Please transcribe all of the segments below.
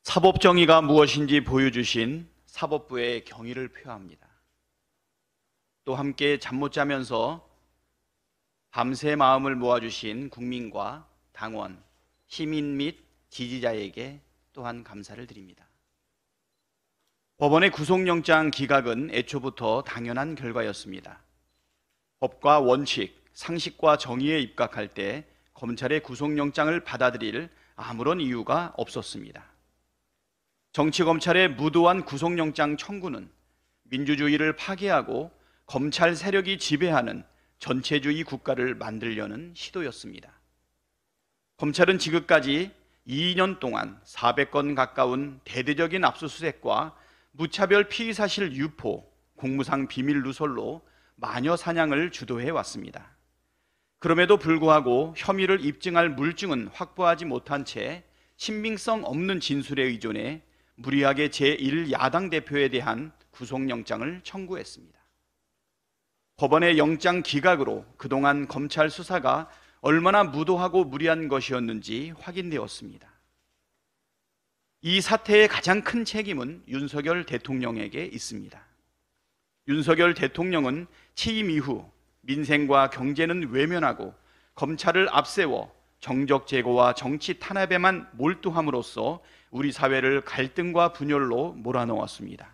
사법정의가 무엇인지 보여주신 사법부의 경의를 표합니다. 또 함께 잠 못 자면서 밤새 마음을 모아주신 국민과 당원, 시민 및 지지자에게 또한 감사를 드립니다. 법원의 구속영장 기각은 애초부터 당연한 결과였습니다. 법과 원칙, 상식과 정의에 입각할 때 검찰의 구속영장을 받아들일 아무런 이유가 없었습니다. 정치검찰의 무도한 구속영장 청구는 민주주의를 파괴하고 검찰 세력이 지배하는 전체주의 국가를 만들려는 시도였습니다. 검찰은 지금까지 2년 동안 400건 가까운 대대적인 압수수색과 무차별 피의사실 유포, 공무상 비밀 누설로 마녀 사냥을 주도해 왔습니다. 그럼에도 불구하고 혐의를 입증할 물증은 확보하지 못한 채 신빙성 없는 진술에 의존해 무리하게 제1야당 대표에 대한 구속영장을 청구했습니다. 법원의 영장 기각으로 그동안 검찰 수사가 얼마나 무도하고 무리한 것이었는지 확인되었습니다. 이 사태의 가장 큰 책임은 윤석열 대통령에게 있습니다. 윤석열 대통령은 취임 이후 민생과 경제는 외면하고 검찰을 앞세워 정적 제고와 정치 탄압에만 몰두함으로써 우리 사회를 갈등과 분열로 몰아넣었습니다.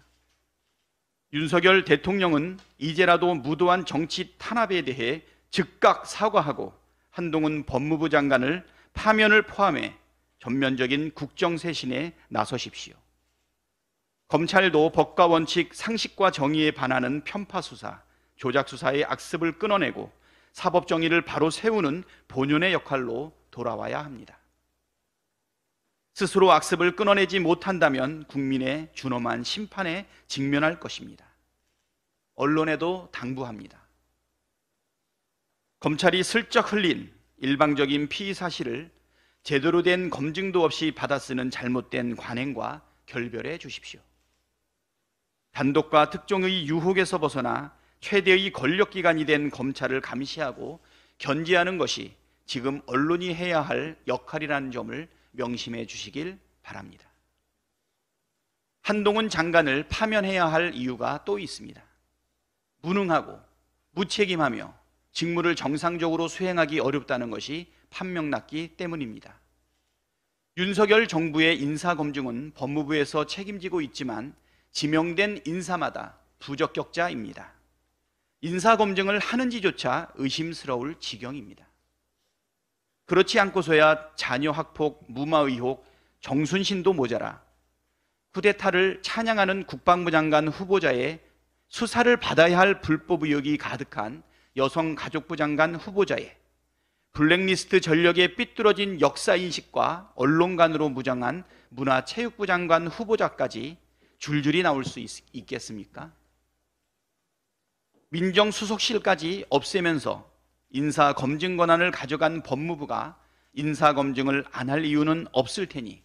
윤석열 대통령은 이제라도 무도한 정치 탄압에 대해 즉각 사과하고 한동훈 법무부 장관을 파면을 포함해 전면적인 국정쇄신에 나서십시오. 검찰도 법과 원칙, 상식과 정의에 반하는 편파 수사, 조작 수사의 악습을 끊어내고 사법 정의를 바로 세우는 본연의 역할로 돌아와야 합니다. 스스로 악습을 끊어내지 못한다면 국민의 준엄한 심판에 직면할 것입니다. 언론에도 당부합니다. 검찰이 슬쩍 흘린 일방적인 피의 사실을 제대로 된 검증도 없이 받아쓰는 잘못된 관행과 결별해 주십시오. 단독과 특종의 유혹에서 벗어나 최대의 권력기관이 된 검찰을 감시하고 견제하는 것이 지금 언론이 해야 할 역할이라는 점을 명심해 주시길 바랍니다. 한동훈 장관을 파면해야 할 이유가 또 있습니다. 무능하고 무책임하며 직무를 정상적으로 수행하기 어렵다는 것이 판명났기 때문입니다. 윤석열 정부의 인사검증은 법무부에서 책임지고 있지만 지명된 인사마다 부적격자입니다. 인사검증을 하는지조차 의심스러울 지경입니다. 그렇지 않고서야 자녀 학폭, 무마 의혹, 정순신도 모자라 쿠데타를 찬양하는 국방부 장관 후보자의 수사를 받아야 할 불법 의혹이 가득한 여성가족부 장관 후보자의 블랙리스트 전력에 삐뚤어진 역사인식과 언론관으로 무장한 문화체육부 장관 후보자까지 줄줄이 나올 수 있겠습니까? 민정수석실까지 없애면서 인사검증 권한을 가져간 법무부가 인사검증을 안 할 이유는 없을 테니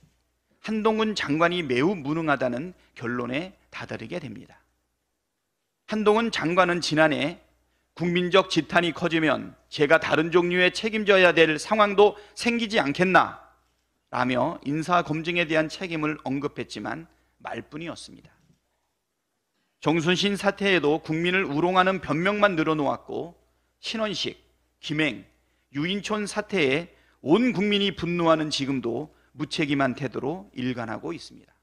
한동훈 장관이 매우 무능하다는 결론에 다다르게 됩니다. 한동훈 장관은 지난해 국민적 지탄이 커지면 제가 다른 종류의 책임져야 될 상황도 생기지 않겠나 라며 인사검증에 대한 책임을 언급했지만 말뿐이었습니다. 정순신 사태에도 국민을 우롱하는 변명만 늘어놓았고 신원식, 김행, 유인촌 사태에 온 국민이 분노하는 지금도 무책임한 태도로 일관하고 있습니다.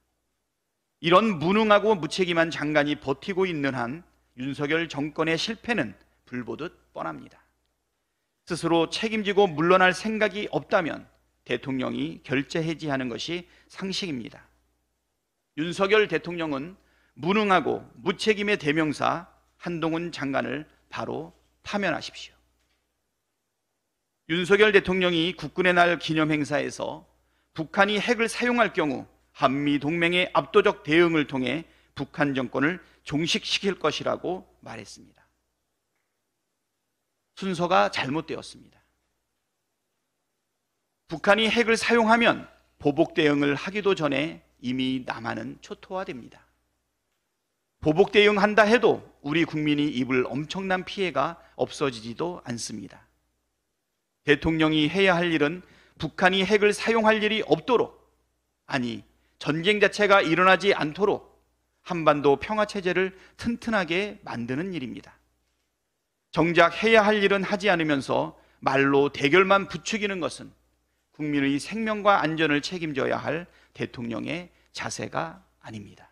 이런 무능하고 무책임한 장관이 버티고 있는 한 윤석열 정권의 실패는 불보듯 뻔합니다. 스스로 책임지고 물러날 생각이 없다면 대통령이 결재 해지하는 것이 상식입니다. 윤석열 대통령은 무능하고 무책임의 대명사 한동훈 장관을 바로 파면하십시오. 윤석열 대통령이 국군의 날 기념행사에서 북한이 핵을 사용할 경우 한미동맹의 압도적 대응을 통해 북한 정권을 종식시킬 것이라고 말했습니다. 순서가 잘못되었습니다. 북한이 핵을 사용하면 보복 대응을 하기도 전에 이미 남한은 초토화됩니다. 보복 대응한다 해도 우리 국민이 입을 엄청난 피해가 없어지지도 않습니다. 대통령이 해야 할 일은 북한이 핵을 사용할 일이 없도록, 아니 전쟁 자체가 일어나지 않도록 한반도 평화체제를 튼튼하게 만드는 일입니다. 정작 해야 할 일은 하지 않으면서 말로 대결만 부추기는 것은 국민의 생명과 안전을 책임져야 할 대통령의 자세가 아닙니다.